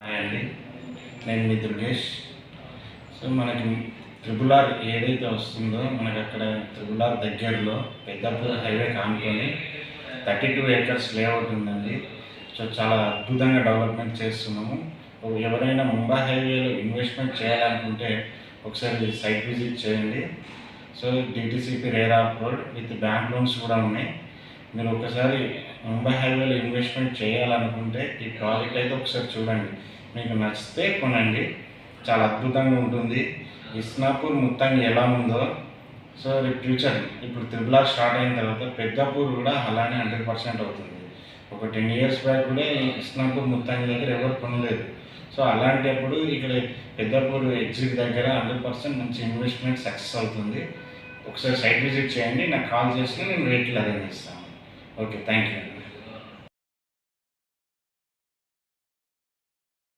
Hi అండి, నేను మీ Durgesh. So మనకి త్రిబుల్ ఏదైతే వస్తుందో మనకు అక్కడ త్రిబుల్ దగ్గరలో పెద్దాపూర్ హైవే కానుకొని 32 acres లేఅవుట్ ఉందండి. సో చాలా అద్భుతంగా డెవలప్మెంట్ చేస్తున్నాము. ఎవరైనా ముంబై హైవేలో ఇన్వెస్ట్మెంట్ చేయాలనుకుంటే ఒకసారి సైట్ విజిట్ చేయండి. So DTCP RERA approved with bank loans కూడా ఉన్నాయి. మీరు ఒకసారి ముంబై హైవేలో ఇన్వెస్ట్మెంట్ చేయాలనుకుంటే ఈ ప్రాజెక్ట్ అయితే ఒకసారి చూడండి. మీకు నచ్చితే కొనండి. చాలా అద్భుతంగా ఉంటుంది. ఇస్నాపూర్ మొత్తంగా ఎలా ఉందో సో రేపు ఫ్యూచర్ ఇప్పుడు త్రిబుల్ స్టార్ట్ అయిన తర్వాత పెద్దాపూర్ కూడా అలానే 100% అవుతుంది. ఒక 10 years బ్యాక్ కూడా ఇస్నాపూర్ మొత్తానికి దగ్గర ఎవరు కొనలేదు. సో అలాంటప్పుడు ఇక్కడ పెద్దాపూర్ ఎగ్జిట్ దగ్గర 100% మంచి ఇన్వెస్ట్మెంట్ సక్సెస్ అవుతుంది. ఒకసారి సైట్ విజిట్ చేయండి. నాకు కాల్ చేసినా నేను వెహికల్ అరేంజ్ చేస్తాను. Okay, thank you.